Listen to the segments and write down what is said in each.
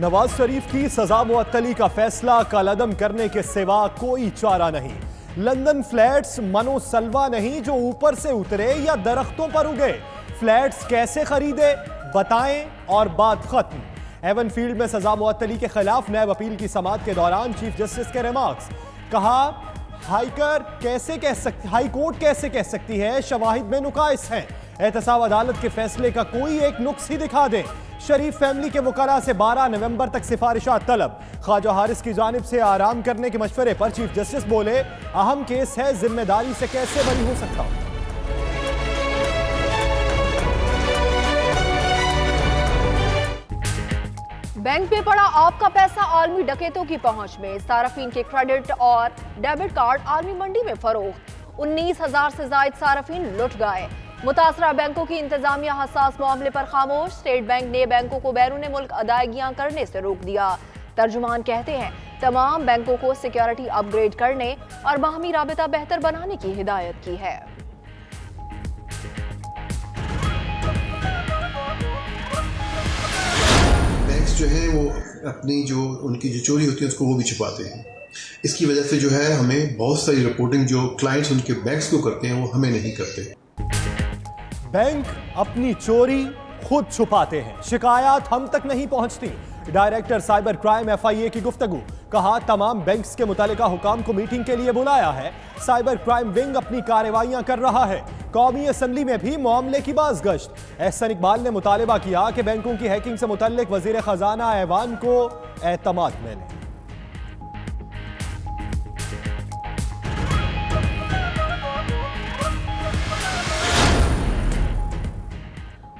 नवाज शरीफ की सजा मुअत्तली का फैसला कलअदम करने के सिवा कोई चारा नहीं। लंदन फ्लैट्स मनो सलवा नहीं जो ऊपर से उतरे या दरख्तों पर उगे। फ्लैट्स कैसे खरीदे बताएं और बात खत्म। एवनफील्ड में सजा मुअत्तली के खिलाफ नैब अपील की समाअत के दौरान चीफ जस्टिस के रिमार्क्स। कहा हाई कोर्ट कैसे कह सकती है शवाहिद में नुकाइस हैं। एहतसाब अदालत के फैसले का कोई एक नुक्स ही दिखा दें। शरीफ फैमिली के वकला से 12 नवंबर तक सिफारिशात तलब। ख्वाजा हारिस की जानिब से आराम करने के मशवरे पर चीफ जस्टिस बोले अहम केस है, जिम्मेदारी से कैसे बरी हो सकता हूं। बैंक में पड़ा आपका पैसा आलमी डकैतों की पहुंच में। सार्फिन के क्रेडिट और डेबिट कार्ड आलमी मंडी में फरोख्त। 19,000 से जायद सार्फिन लुट गए। मुतासरा बैंकों की इंतजामिया हसास मामले पर खामोश। स्टेट बैंक ने बैंकों को बैरून मुल्क अदायगियां करने से रोक दिया। तर्जुमान कहते हैं तमाम बैंकों को सिक्योरिटी अपग्रेड करने और बाहमी राबिता बेहतर बनाने की हिदायत की है। बैंक्स जो है वो अपनी जो उनकी जो चोरी होती है उसको वो भी छुपाते हैं। इसकी वजह से जो है हमें बहुत सारी रिपोर्टिंग जो क्लाइंट्स उनके बैंक्स को करते हैं वो हमें नहीं करते। बैंक अपनी चोरी खुद छुपाते हैं, शिकायत हम तक नहीं पहुंचती। डायरेक्टर साइबर क्राइम FIA की गुफ्तगू। कहा तमाम बैंक्स के मुतालिका हुकाम को मीटिंग के लिए बुलाया है। साइबर क्राइम विंग अपनी कार्रवाइयां कर रहा है। कौमी असम्बली में भी मामले की बाज़गश्त। एहसन इकबाल ने मुतालिबा किया कि बैंकों की हैकिंग से मुतल्लिक वजीर खजाना ऐवान को एतमाद में लें।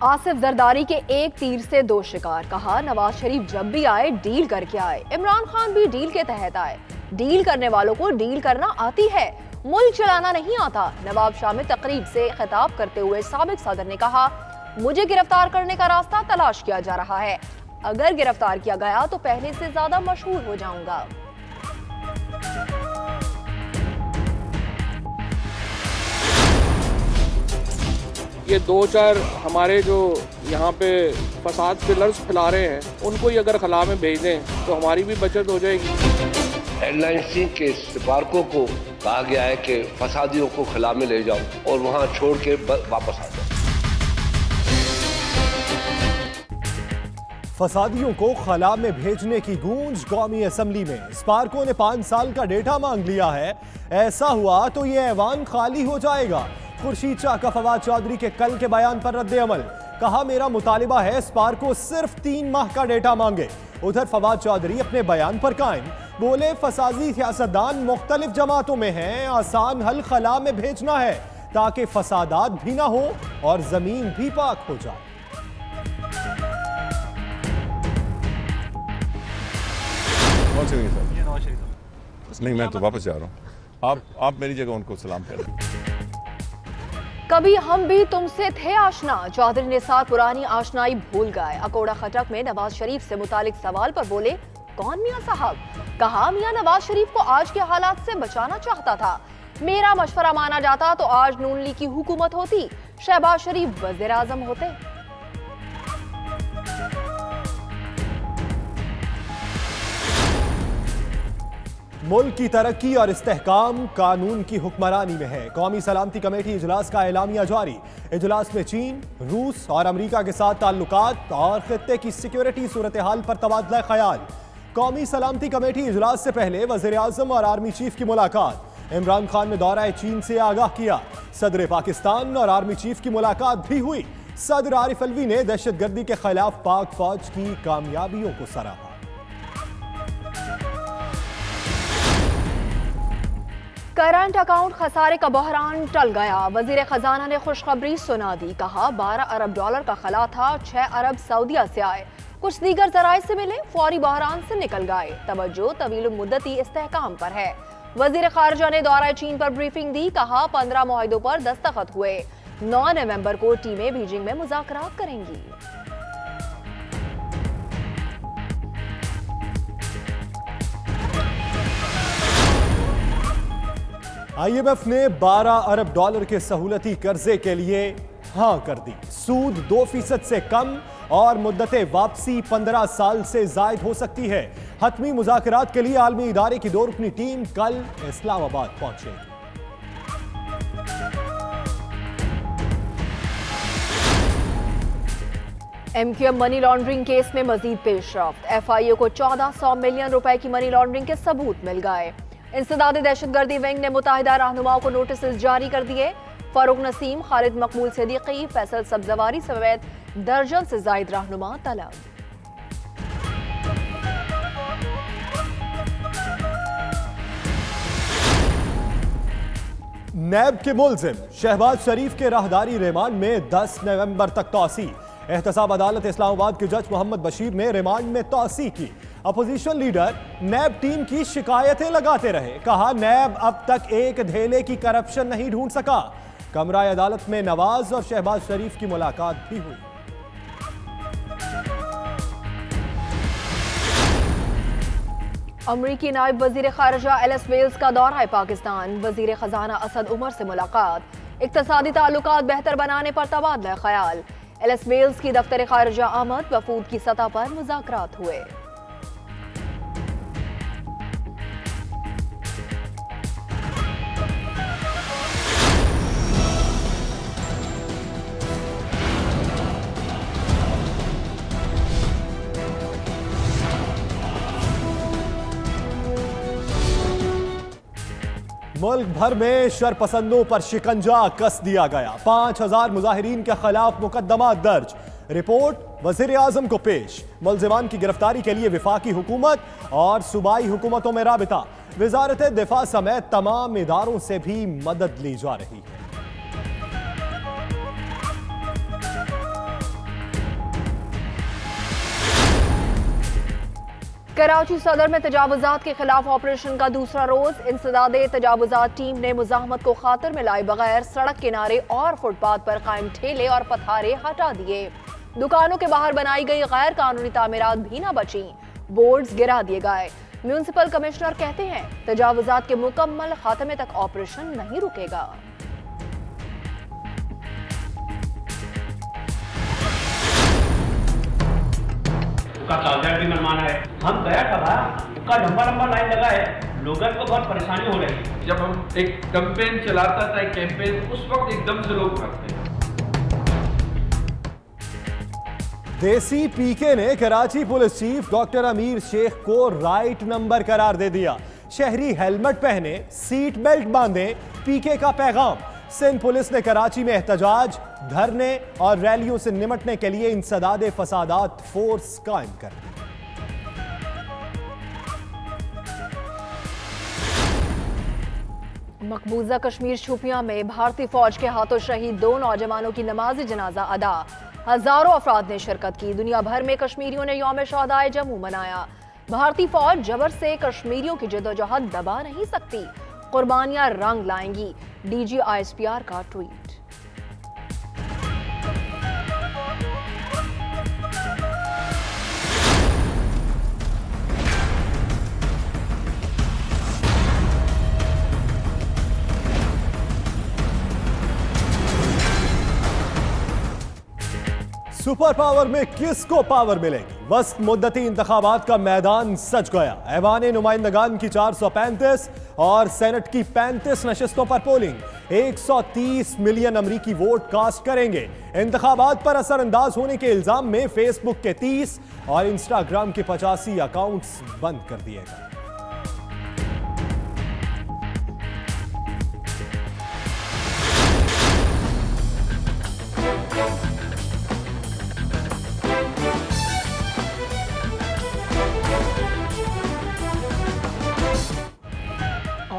आसिफ जरदारी के एक तीर से दो शिकार। कहा नवाज शरीफ जब भी आए डील करके आए। इमरान खान भी डील के तहत आए। डील करने वालों को डील करना आती है, मुल्क चलाना नहीं आता। नवाब शाह में तकरीब से खिताब करते हुए साबिक सदर ने कहा मुझे गिरफ्तार करने का रास्ता तलाश किया जा रहा है। अगर गिरफ्तार किया गया तो पहले से ज्यादा मशहूर हो जाऊंगा। ये 2-4 हमारे जो यहाँ पे फसाद पिलर्स फैला रहे हैं उनको ही अगर खला में भेज दें तो हमारी भी बचत हो जाएगी। LIC के सिपारकों को कहा गया है कि फसादियों को खला में ले जाओ और वहाँ छोड़ के वापस आ जाओ। फसादियों को खला में भेजने की गूंज कौमी असम्बली में। स्पार्को ने 5 साल का डेटा मांग लिया है। ऐसा हुआ तो ये ऐवान खाली हो जाएगा। खुर्शीद शाह का फवाद चौधरी के कल के बयान पर रद्द अमल। कहा मेरा मुतालिबा है स्पार्को सिर्फ 3 माह का डेटा मांगे। उधर फवाद चौधरी अपने बयान पर कायम। बोले फसादी सियासतदान मुख्तलिफ जमातों में हैं, आसान हल खला में भेजना है ताकि फसादात भी ना हो और जमीन भी पाक हो जाए। नहीं, मैं तो वापस जा रहा हूँ। आप मेरी जगह उनको सलाम करें। कभी हम भी तुमसे थे आशना। चौधरी निसार पुरानी आशनाई भूल गए। अकोड़ा खटक में नवाज शरीफ से मुतालिक सवाल पर बोले कौन मियां साहब। कहा मियां नवाज शरीफ को आज के हालात से बचाना चाहता था। मेरा मशवरा माना जाता तो आज नून लीग की हुकूमत होती, शहबाज शरीफ वज़ीर आज़म होते। मुल्क की तरक्की और इस्तेहकाम कानून की हुक्मरानी में है। कौमी सलामती कमेटी इजलास का एलामिया जारी। इजलास में चीन, रूस और अमरीका के साथ ताल्लुकात और खित्ते की सिक्योरिटी सूरत हाल पर तबादला ख्याल। कौमी सलामती कमेटी इजलास से पहले वज़ीर आज़म और आर्मी चीफ की मुलाकात। इमरान खान ने दौरा चीन से आगाह किया। सदर पाकिस्तान और आर्मी चीफ की मुलाकात भी हुई। सदर आरिफ अलवी ने दहशतगर्दी के खिलाफ पाक फौज की कामयाबियों को सराहा। करंट अकाउंट खसारे का बहरान टल गया। वजीर खजाना ने खुशखबरी सुना दी। कहा 12 अरब डॉलर का खला था, 6 अरब सऊदीया से आए, कुछ दीगर जराए से मिले, फौरी बहरान से निकल गए। तवज्जो तवील मुद्दती इस्तेहकाम पर है। वजीर खारजा ने दौरा चीन पर ब्रीफिंग दी। कहा 15 मुआहिदों पर दस्तखत हुए। 9 नवंबर को टीमें बीजिंग में मुज़ाकरात करेंगी। IMF ने 12 अरब डॉलर के सहूलती कर्जे के लिए हाँ कर दी। सूद 2% से कम और मुद्दत वापसी 15 साल से जायद हो सकती है। हतमी मुज़ाकरात के लिए आलमी इदारे की 2 रुकनी टीम कल इस्लामाबाद पहुंचेगी। MQM मनी लॉन्ड्रिंग केस में मजीद पेशरफ्त। FIA को 1400 मिलियन रुपए की मनी लॉन्ड्रिंग के सबूत मिल गए। इंसदादी दहशतगर्दी विंग ने मुताहिदा रहनुमाओं को नोटिस जारी कर दिए। फारूक नसीम, खालिद मकबूल सिद्दीकी, फैसल सब्जवारी समेत दर्जन से जायद रहनुमा तलब। नैब के मुल्जिम शहबाज शरीफ के राहदारी रिमांड में 10 नवंबर तक तौसी। एहतसाब अदालत इस्लामाबाद के जज मोहम्मद बशीर ने रिमांड में तौसी की। अपोजिशन लीडर नैब टीम की शिकायतें लगाते रहे। कहा नैब अब तक एक धेले की करप्शन नहीं ढूंढ सका। कमरा अदालत में नवाज और शहबाज शरीफ की मुलाकात भी हुई। अमरीकी नायब वजीर खारजा एलिस वेल्स का दौरा है पाकिस्तान। वजीर खजाना असद उमर से मुलाकात। इक्तसादी ताल्लुकात बेहतर बनाने पर तबादला ख्याल। एलिस वेल्स की दफ्तर खारजा आमद, वफूद की सतह पर मुज़ाकरात हुए। मुल्क भर में शरपसंदों पर शिकंजा कस दिया गया। 5000 मुजाहिरीन के खिलाफ मुकदमा दर्ज। रिपोर्ट वजीर आजम को पेश। मुलजिमान की गिरफ्तारी के लिए विफाकी हुकूमत और सूबाई हुकूमतों में राबिता। वजारत दिफा समेत तमाम इदारों से भी मदद ली जा रही है। कराची सदर में तजावुजात के खिलाफ ऑपरेशन का दूसरा रोज। इंसदादे तजावुजात टीम ने मुजाहमत को खातिर में लाए बगैर सड़क किनारे और फुटपाथ पर कायम ठेले और पथारे हटा दिए। दुकानों के बाहर बनाई गई गैर कानूनी तामीरात भी न बची। बोर्ड्स गिरा दिए गए। म्यूनिसिपल कमिश्नर कहते हैं तजावुजात के मुकम्मल खात्मे तक ऑपरेशन नहीं रुकेगा। उसका कागजात भी मनमाना है। हम गया था, उसका लंबा लाइन लगा है, लोगों को बहुत परेशानी हो रही है। जब हम एक कैंपेन चलाता था, एक कैंपेन, उस वक्त एकदम से लोग भागते हैं। देसी पीके ने कराची पुलिस चीफ डॉक्टर अमीर शेख को राइट नंबर करार दे दिया। शहरी हेलमेट पहने, सीट बेल्ट बांधे, पीके का पैगाम। सिंध पुलिस ने कराची में एहतजाज, धरने और रैलियों से निमटने के लिए इंसदादे फसादात फोर्स कायम कर दी। मकबूजा कश्मीर शोपियां में भारतीय फौज के हाथों शहीद 2 नौजवानों की नमाज जनाजा अदा। हजारों अफराद ने शिरकत की। दुनिया भर में कश्मीरियों ने यौम शहादाए जम्मू मनाया। भारतीय फौज जबर से कश्मीरियों की जदोजहद दबा नहीं सकती, कुर्बानियां रंग लाएंगी। DG ISPR का ट्वीट। सुपर पावर में किसको पावर मिलेगी? वस्त मुद्दती इंतखाबात का मैदान सज गया। ऐवान नुमाइंदगान की 435 और सेनेट की 35 नशिस्तों पर पोलिंग। 130 मिलियन अमरीकी वोट कास्ट करेंगे। इंतखाबात पर असरअंदाज होने के इल्जाम में फेसबुक के 30 और इंस्टाग्राम के 85 अकाउंट्स बंद कर दिए गए।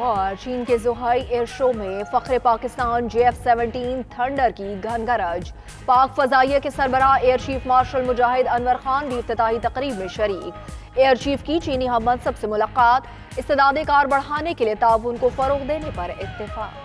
और चीन के ज़ुहाई एयर शो में फख्रे पाकिस्तान JF-17 थंडर की घनगरज। पाक फजाइया के सरबराह एयर चीफ मार्शल मुजाहिद अनवर खान भी इफ्तिताही तकरीब में शरीक। एयर चीफ की चीनी हम मनसब से मुलाकात। इस्तेदादे कार बढ़ाने के लिए ताउन को फरोग देने पर इत्तेफाक।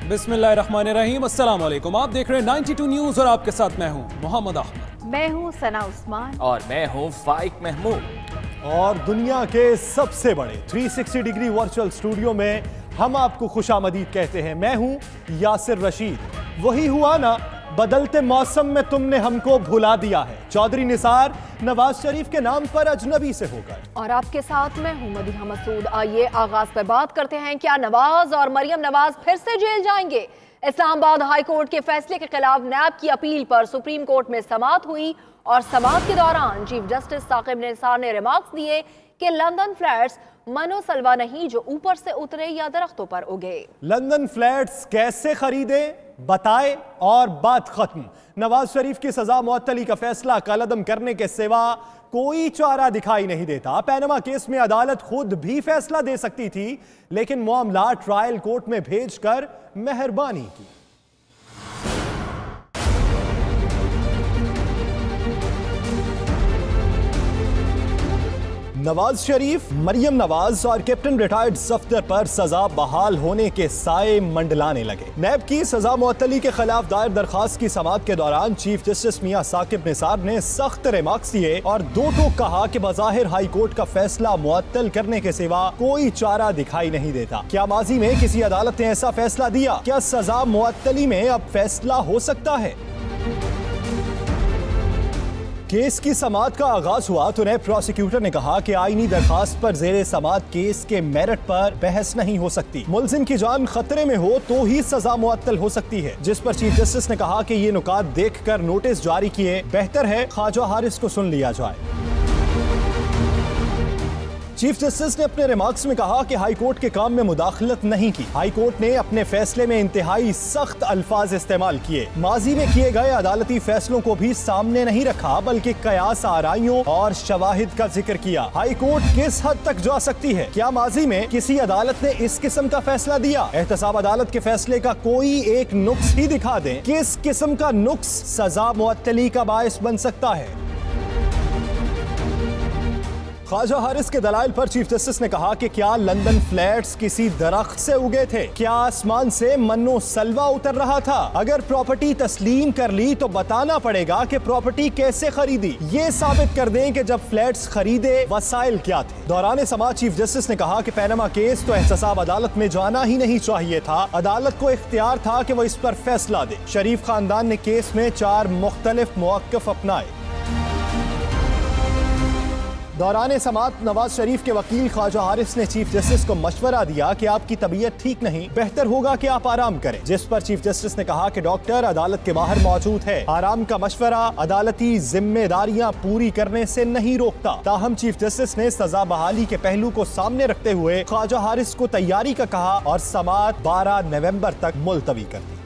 बिस्मिल्लाहिर्रहमानिर्रहीम, अस्सलाम वालेकुम। आप देख रहे हैं 92 न्यूज़ और आपके साथ मैं हूं मोहम्मद अहमद। मैं हूँ सना उस्मान और मैं हूँ फाइक महमूद। और दुनिया के सबसे बड़े 360 डिग्री वर्चुअल स्टूडियो में हम आपको खुशामदीद कहते हैं। मैं हूं यासिर रशीद। वही हुआ ना, बदलते मौसम में तुमने हमको भुला दिया है। चौधरी निसार नवाज शरीफ के नाम पर अजनबी से होकर। और आपके साथ मैं हूं मदीहा मसूद। आइए आगाज पर बात करते हैं। क्या नवाज और मरियम नवाज फिर से जेल जाएंगे? इस्लामाबाद हाई कोर्ट के फैसले के खिलाफ नैब की अपील पर सुप्रीम कोर्ट में समाअत हुई और समाअत के दौरान चीफ जस्टिस साकिब निसार ने रिमार्क्स दिए कि लंदन फ्लैट्स मनोसलवा नहीं जो ऊपर से उतरे या दरख्तों पर उगे। लंदन फ्लैट्स कैसे खरीदे बताए और बात खत्म। नवाज शरीफ की सजा मुअत्तली का फैसला कलअदम करने के सिवा कोई चारा दिखाई नहीं देता। पैनमा केस में अदालत खुद भी फैसला दे सकती थी, लेकिन मामला ट्रायल कोर्ट में भेजकर मेहरबानी की। नवाज शरीफ, मरियम नवाज और कैप्टन रिटायर्ड सफदर पर सजा बहाल होने के साए मंडलाने लगे। नैब की सजा मुअत्तली के खिलाफ दायर दरखास्त की समाअत के दौरान चीफ जस्टिस मियां साकिब निसार ने सख्त रिमार्क्स दिए और दो टोक कहा कि बज़ाहिर हाई कोर्ट का फैसला मुअत्तल करने के सिवा कोई चारा दिखाई नहीं देता। क्या माजी में किसी अदालत ने ऐसा फैसला दिया? क्या सजा मुअत्तली में अब फैसला हो सकता है? केस की समाअत का आगाज हुआ तो नए प्रोसिक्यूटर ने कहा कि आईनी दरखास्त पर जेरे समाअत केस के मेरिट पर बहस नहीं हो सकती। मुलजिम की जान खतरे में हो तो ही सजा मुअत्तल हो सकती है, जिस पर चीफ जस्टिस ने कहा कि ये नुकात देखकर नोटिस जारी किए बेहतर है ख्वाजा हारिस को सुन लिया जाए। चीफ जस्टिस ने अपने रिमार्क्स में कहा कि हाई कोर्ट के काम में मुदाखलत नहीं की। हाई कोर्ट ने अपने फैसले में इंतहाई सख्त अल्फाज इस्तेमाल किए। माजी में किए गए अदालती फैसलों को भी सामने नहीं रखा, बल्कि कयास आराइयों और शवाहिद का जिक्र किया। हाई कोर्ट किस हद तक जा सकती है? क्या माजी में किसी अदालत ने इस किस्म का फैसला दिया? एहतसाब अदालत के फैसले का कोई एक नुक्स ही दिखा दें। किस किस्म का नुक्स सजा मुअत्तली का बायस बन सकता है? ख्वाजा हारिस के दलाइल पर चीफ जस्टिस ने कहा कि क्या लंदन फ्लैट्स किसी दरख्त से उगे थे? क्या आसमान से मन्नो सलवा उतर रहा था? अगर प्रॉपर्टी तस्लीम कर ली तो बताना पड़ेगा कि प्रॉपर्टी कैसे खरीदी। ये साबित कर दें कि जब फ्लैट्स खरीदे वसाइल क्या थे। दौरान समाअत चीफ जस्टिस ने कहा कि पैनमा केस तो एहतसाब अदालत में जाना ही नहीं चाहिए था। अदालत को इख्तियार था कि वो इस पर फैसला दे। शरीफ खानदान ने केस में 4 मुख्तलिफ मौक़िफ़ अपनाए। दौरान समाअत नवाज शरीफ के वकील ख्वाजा हारिस ने चीफ जस्टिस को मशवरा दिया कि आपकी तबीयत ठीक नहीं, बेहतर होगा कि आप आराम करें, जिस पर चीफ जस्टिस ने कहा कि डॉक्टर अदालत के बाहर मौजूद है। आराम का मशवरा अदालती जिम्मेदारियां पूरी करने से नहीं रोकता। ताहम चीफ जस्टिस ने सजा बहाली के पहलू को सामने रखते हुए ख्वाजा हारिस को तैयारी का कहा और समाअत 12 नवंबर तक मुलतवी कर दी।